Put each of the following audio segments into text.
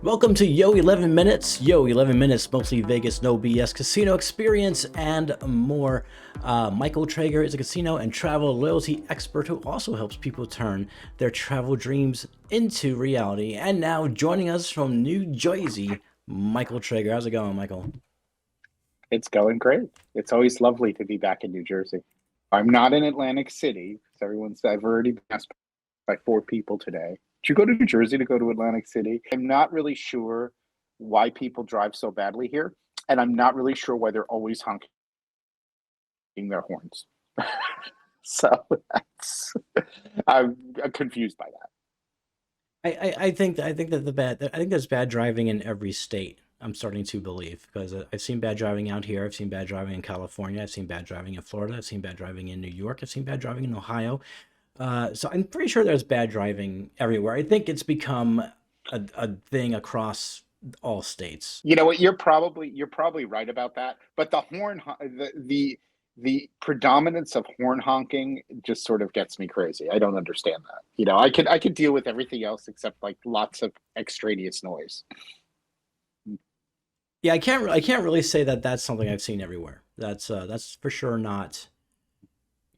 Welcome to Yo-11 Minutes. Yo-11 Minutes, mostly Vegas, no BS casino experience and more. Michael Traeger is a casino and travel loyalty expert who also helps people turn their travel dreams into reality. And now joining us from New Jersey, Michael Traeger. How's it going, Michael? It's going great. It's always lovely to be back in New Jersey. I'm not in Atlantic City, because I've already been asked by four people today. Did you go to New Jersey to go to Atlantic City? I'm not really sure why people drive so badly here, and I'm not really sure why they're always honking their horns. So that's I'm confused by that. I think there's bad driving in every state. I'm starting to believe because I've seen bad driving out here. I've seen bad driving in California. I've seen bad driving in Florida. I've seen bad driving in New York. I've seen bad driving in Ohio. So I'm pretty sure there's bad driving everywhere. I think it's become a thing across all states. You know what? You're probably right about that. But the predominance of horn honking just sort of gets me crazy. I don't understand that. I could deal with everything else except like lots of extraneous noise. Yeah, I can't really say that that's something I've seen everywhere. That's for sure not.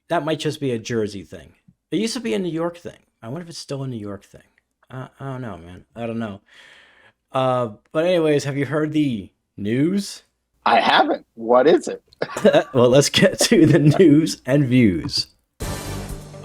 That might just be a Jersey thing. It used to be a New York thing. I wonder if it's still a New York thing. I don't know, man. I don't know. But anyways, have you heard the news? I haven't. What is it? Well, let's get to the news and views.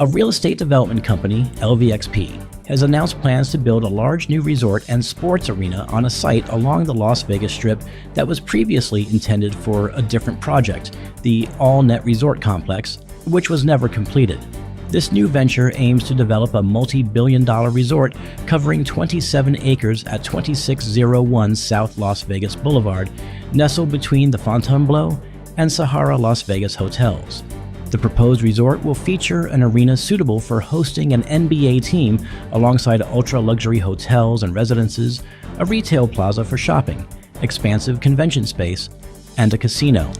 A real estate development company, LVXP, has announced plans to build a large new resort and sports arena on a site along the Las Vegas Strip that was previously intended for a different project, the All Net Resort Complex, which was never completed. This new venture aims to develop a multi-billion-dollar resort covering 27 acres at 2601 South Las Vegas Boulevard, nestled between the Fontainebleau and Sahara Las Vegas hotels. The proposed resort will feature an arena suitable for hosting an NBA team alongside ultra-luxury hotels and residences, a retail plaza for shopping, expansive convention space, and a casino.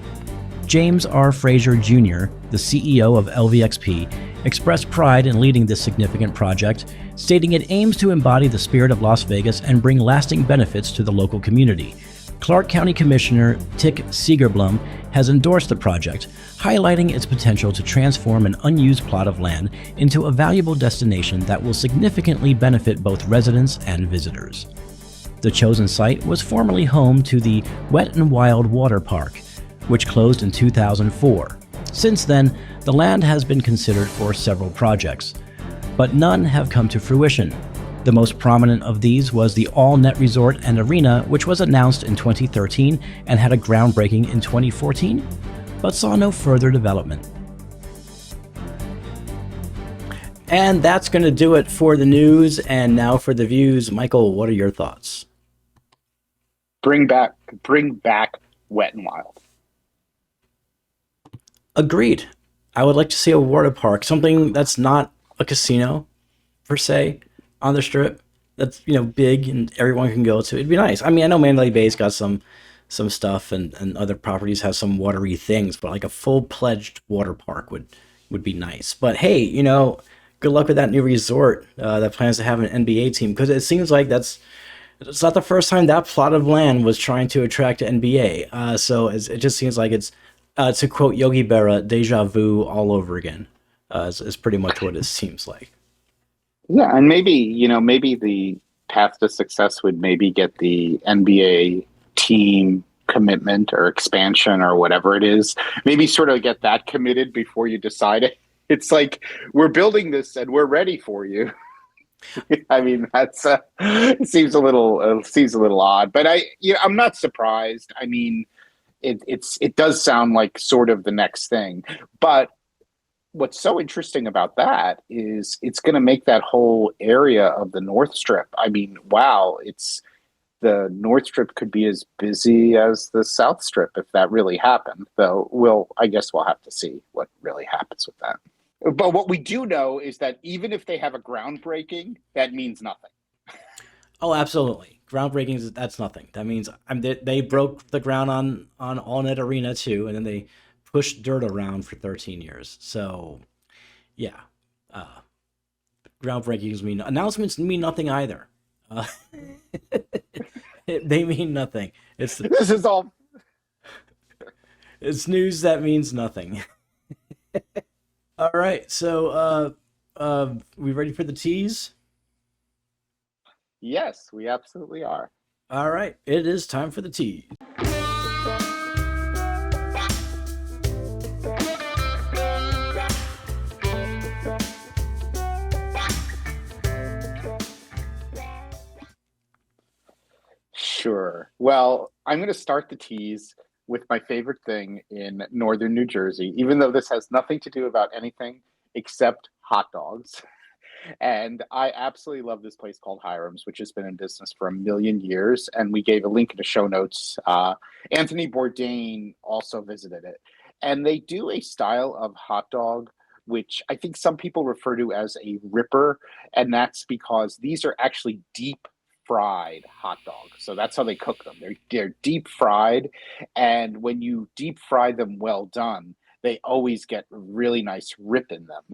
James R. Frazier Jr., the CEO of LVXP, expressed pride in leading this significant project, stating it aims to embody the spirit of Las Vegas and bring lasting benefits to the local community. Clark County Commissioner Tick Segerblum has endorsed the project, highlighting its potential to transform an unused plot of land into a valuable destination that will significantly benefit both residents and visitors. The chosen site was formerly home to the Wet n Wild Water Park, which closed in 2004. Since then, the land has been considered for several projects, but none have come to fruition. The most prominent of these was the All Net Resort and Arena, which was announced in 2013 and had a groundbreaking in 2014, but saw no further development. And that's going to do it for the news, and now for the views. Michael, what are your thoughts? Bring back Wet and Wild. Agreed. I would like to see a water park, something that's not a casino per se, on the strip. That's big and everyone can go to. It'd be nice. I mean, I know Mandalay Bay's got some stuff, and other properties have some watery things, but like a full-pledged water park would be nice. But hey, good luck with that new resort that plans to have an NBA team, because it seems like it's not the first time that plot of land was trying to attract NBA. So it just seems like it's, to quote Yogi Berra, deja vu all over again. Is pretty much what it seems like. Yeah, and maybe the path to success would maybe get the NBA team commitment or expansion or whatever it is. Maybe sort of get that committed before you decide it. It's like, we're building this and we're ready for you. I mean, that's it seems a little odd, but I'm not surprised. I mean, it does sound like sort of the next thing, but what's so interesting about that is it's going to make that whole area of the North Strip. I mean, wow, the North Strip could be as busy as the South Strip if that really happened. Though I guess we'll have to see what really happens with that. But what we do know is that even if they have a groundbreaking, that means nothing. Oh, absolutely. Groundbreaking, that's nothing. That means they broke the ground on All Net Arena too, and then they pushed dirt around for 13 years. So, yeah. Groundbreakings mean announcements mean nothing either. They mean nothing. This is all. It's news that means nothing. All right, so we ready for the tease? Yes, we absolutely are. All right, it is time for the tease. Sure. Well, I'm going to start the tease with my favorite thing in northern New Jersey, even though this has nothing to do about anything except hot dogs. And I absolutely love this place called Hiram's, which has been in business for a million years. And we gave a link in the show notes. Anthony Bourdain also visited it. And they do a style of hot dog, which I think some people refer to as a ripper. And that's because these are actually deep fried hot dogs. So that's how they cook them. They're deep fried. And when you deep fry them well done, they always get really nice rip in them,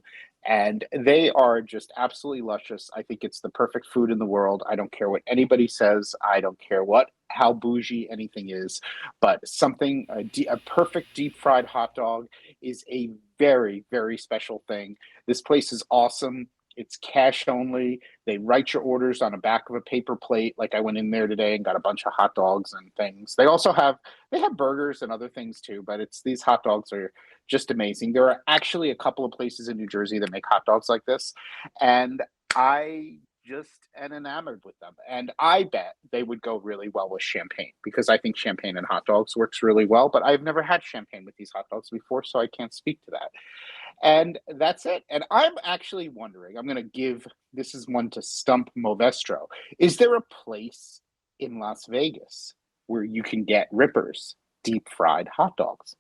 and they are just absolutely luscious. I think it's the perfect food in the world. I don't care what anybody says. I don't care what how bougie anything is, but a perfect deep fried hot dog is a very very special thing. This place is awesome. It's cash only. They write your orders on the back of a paper plate. Like I went in there today and got a bunch of hot dogs and things. They have burgers and other things too, but it's these hot dogs are just amazing. There are actually a couple of places in New Jersey that make hot dogs like this, and I just am enamored with them. And I bet they would go really well with champagne because I think champagne and hot dogs works really well. But I've never had champagne with these hot dogs before, so I can't speak to that. And that's it. And I'm actually wondering, I'm going to give this is one to stump Movestro. Is there a place in Las Vegas where you can get Rippers deep fried hot dogs?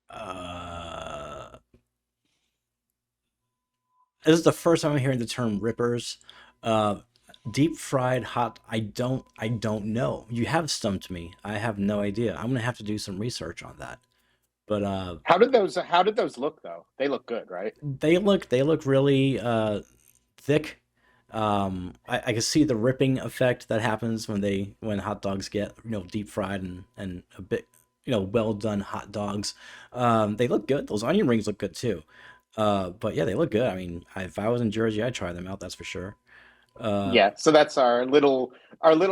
Uh, this is the first time I'm hearing the term rippers. Uh, Deep fried hot. I don't know. You have stumped me. I have no idea. I'm gonna have to do some research on that. But How did those look though? They look good, right? they look really thick. I can see the ripping effect that happens when hot dogs get deep fried and a bit well done hot dogs. They look good. Those onion rings look good too. But yeah, they look good. I mean, if I was in Jersey, I'd try them out. That's for sure. Uh, Yeah, so that's our little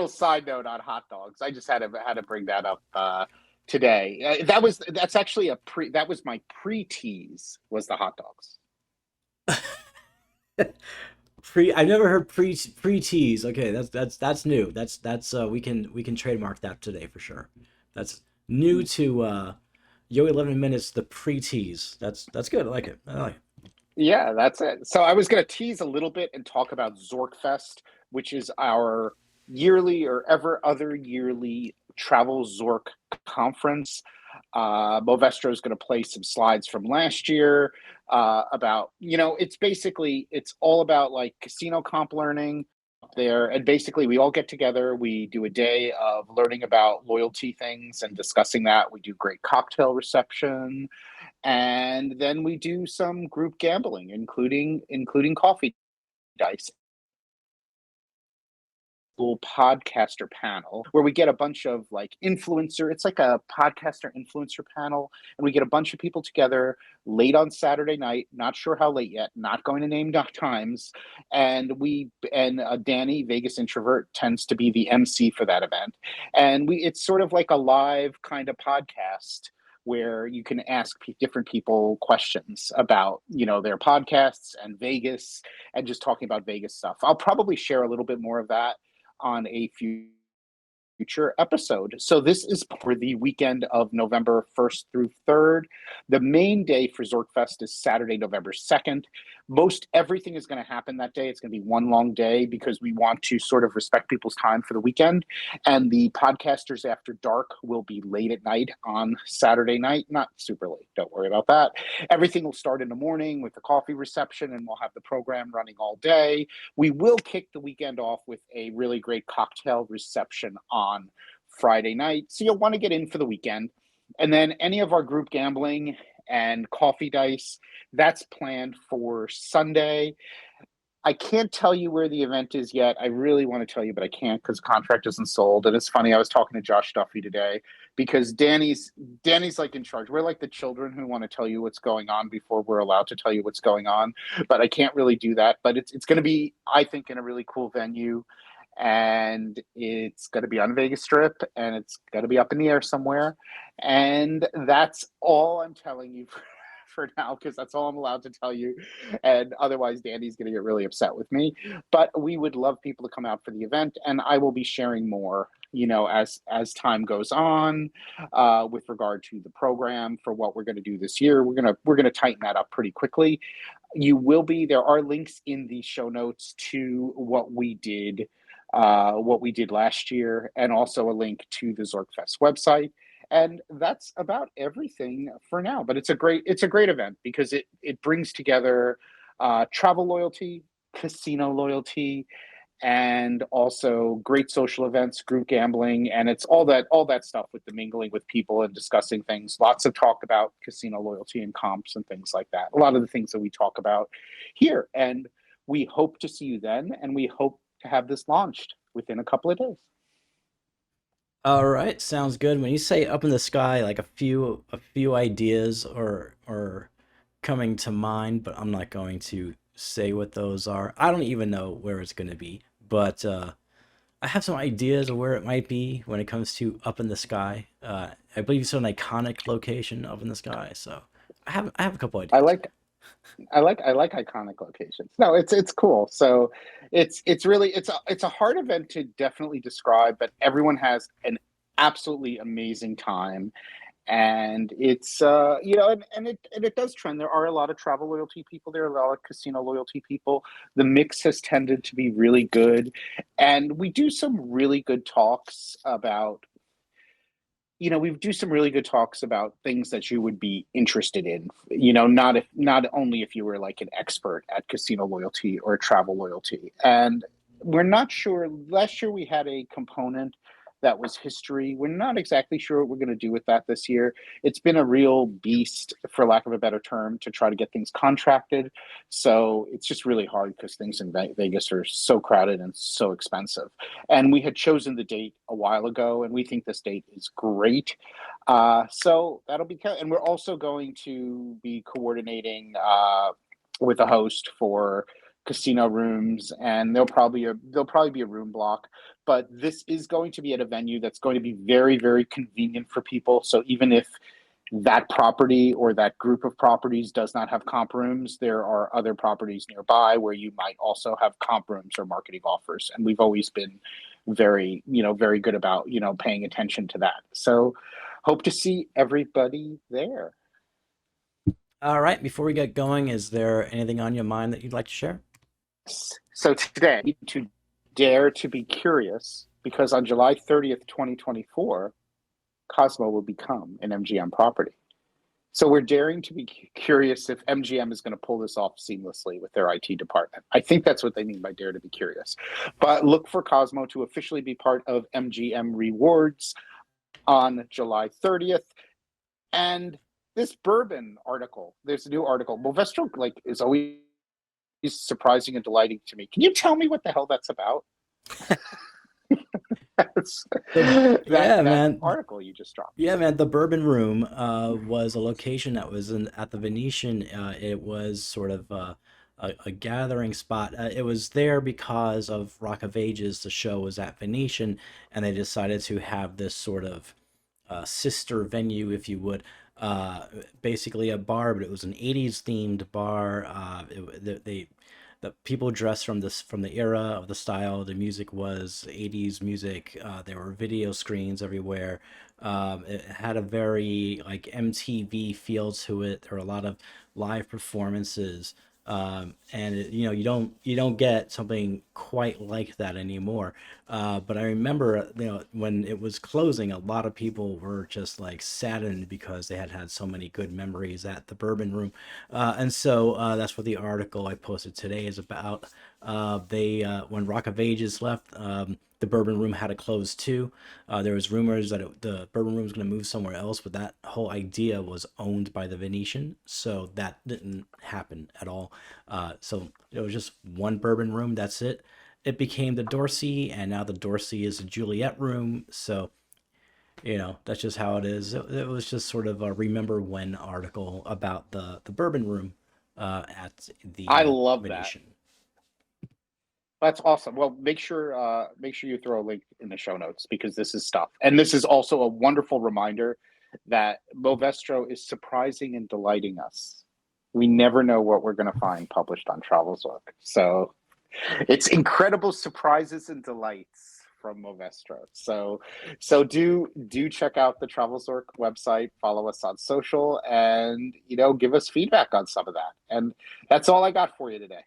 side note on hot dogs. I just had to bring that up today. That's actually a pre that was my pre tease was the hot dogs. I've never heard pre tease. Okay, that's new. That's we can trademark that today for sure. That's new to Yo-11 minutes. The pre tease. That's good. I like it. I like it. Yeah, that's it. So I was going to tease a little bit and talk about ZorkFest, which is our yearly or ever other yearly travel Zork conference. Movestro is going to play some slides from last year about, it's all about like casino comp learning up there. And basically, we all get together. We do a day of learning about loyalty things and discussing that. We do great cocktail reception, and then we do some group gambling, including coffee dice, little podcaster panel where we get a bunch of like influencer. It's like a podcaster influencer panel, and we get a bunch of people together late on Saturday night. Not sure how late yet. Not going to name times. And Danny, Vegas introvert, tends to be the MC for that event, and we it's sort of like a live kind of podcast where you can ask different people questions about their podcasts and Vegas and just talking about Vegas stuff. I'll probably share a little bit more of that on a future episode. So this is for the weekend of November 1st through 3rd. The main day for ZorkFest is Saturday, November 2nd. Most everything is going to happen that day. It's going to be one long day because we want to sort of respect people's time for the weekend. And the podcasters after dark will be late at night on Saturday night. Not super late. Don't worry about that. Everything will start in the morning with the coffee reception, and we'll have the program running all day. We will kick the weekend off with a really great cocktail reception on Friday night. So you'll want to get in for the weekend. And then any of our group gambling and coffee dice, that's planned for Sunday. I can't tell you where the event is yet. I really want to tell you, but I can't because the contract isn't sold. And it's funny, I was talking to Josh Duffy today because Danny's like in charge. We're like the children who want to tell you what's going on before we're allowed to tell you what's going on. But I can't really do that. But it's going to be, I think, in a really cool venue, and it's going to be on Vegas Strip, and it's going to be up in the air somewhere. And that's all I'm telling you for now, because that's all I'm allowed to tell you. And otherwise, Danny's going to get really upset with me. But we would love people to come out for the event, and I will be sharing more, as time goes on, with regard to the program for what we're going to do this year. We're gonna tighten that up pretty quickly. There are links in the show notes to what we did last year, and also a link to the ZorkFest website. And that's about everything for now. But it's a great event because it brings together travel loyalty, casino loyalty, and also great social events, group gambling, and it's all that stuff with the mingling with people and discussing things. Lots of talk about casino loyalty and comps and things like that. A lot of the things that we talk about here, and we hope to see you then, and we hope to have this launched within a couple of days. All right, sounds good. When you say up in the sky, like a few ideas or coming to mind, but I'm not going to say what those are. I don't even know where it's going to be, but I have some ideas of where it might be when it comes to up in the sky. I believe it's an iconic location up in the sky, so I have a couple I ideas. like I like iconic locations. No, it's cool. So it's a hard event to definitely describe, but everyone has an absolutely amazing time. And it's and it does trend. There are a lot of travel loyalty people. There are a lot of casino loyalty people. The mix has tended to be really good, and we do some really good talks about we do some really good talks about things that you would be interested in. Not only if you were like an expert at casino loyalty or travel loyalty. And we're not sure. Last year we had a component that was history. We're not exactly sure what we're going to do with that this year. It's been a real beast, for lack of a better term, to try to get things contracted. So it's just really hard because things in Vegas are so crowded and so expensive. And we had chosen the date a while ago, and we think this date is great. So that'll be, and we're also going to be coordinating with a host for casino rooms, and there'll probably be a room block. But this is going to be at a venue that's going to be very, very convenient for people. So even if that property or that group of properties does not have comp rooms, there are other properties nearby where you might also have comp rooms or marketing offers. And we've always been very good about, paying attention to that. So hope to see everybody there. All right, before we get going, is there anything on your mind that you'd like to share? So today, to dare to be curious, because on July 30th, 2024, Cosmo will become an MGM property. So we're daring to be curious if MGM is going to pull this off seamlessly with their IT department. I think that's what they mean by dare to be curious. But look for Cosmo to officially be part of MGM Rewards on July 30th. And this Bourbon article, there's a new article. Movestro is always surprising and delighting to me. Can you tell me what the hell that's about? That's, Yeah, that man. article you just dropped. Yeah, man. The Bourbon Room was a location that was at the Venetian. It was sort of a gathering spot. It was there because of Rock of Ages. The show was at Venetian, and they decided to have this sort of sister venue, if you would. Basically a bar, but it was an '80s themed bar. The people dressed from the era of the style. The music was '80s music. There were video screens everywhere. It had a very like MTV feel to it. There were a lot of live performances. And you don't get something quite like that anymore. But I remember, when it was closing, a lot of people were just like saddened because they had had so many good memories at the Bourbon Room, and so that's what the article I posted today is about. They When Rock of Ages left, the Bourbon Room had to close too. There was rumors that the Bourbon Room was going to move somewhere else, but that whole idea was owned by the Venetian, so that didn't happen at all. So it was just one Bourbon Room. That's it. It became the Dorsey, and now the Dorsey is a Juliet Room. So that's just how it is. It was just sort of a remember when article about the Bourbon Room at the I love Venetian. that. That's awesome. Well, make sure you throw a link in the show notes, because this is stuff. And this is also a wonderful reminder that Movestro is surprising and delighting us. We never know what we're going to find published on Travel Zork. So it's incredible surprises and delights from Movestro. So do check out the Travel Zork website, follow us on social, and give us feedback on some of that. And that's all I got for you today.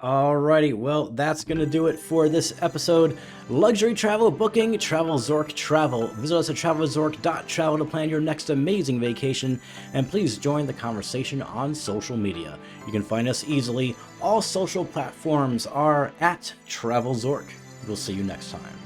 Alrighty, well, that's going to do it for this episode. Luxury travel booking, Travel Zork Travel. Visit us at travelzork.travel to plan your next amazing vacation, and please join the conversation on social media. You can find us easily. All social platforms are at Travel Zork. We'll see you next time.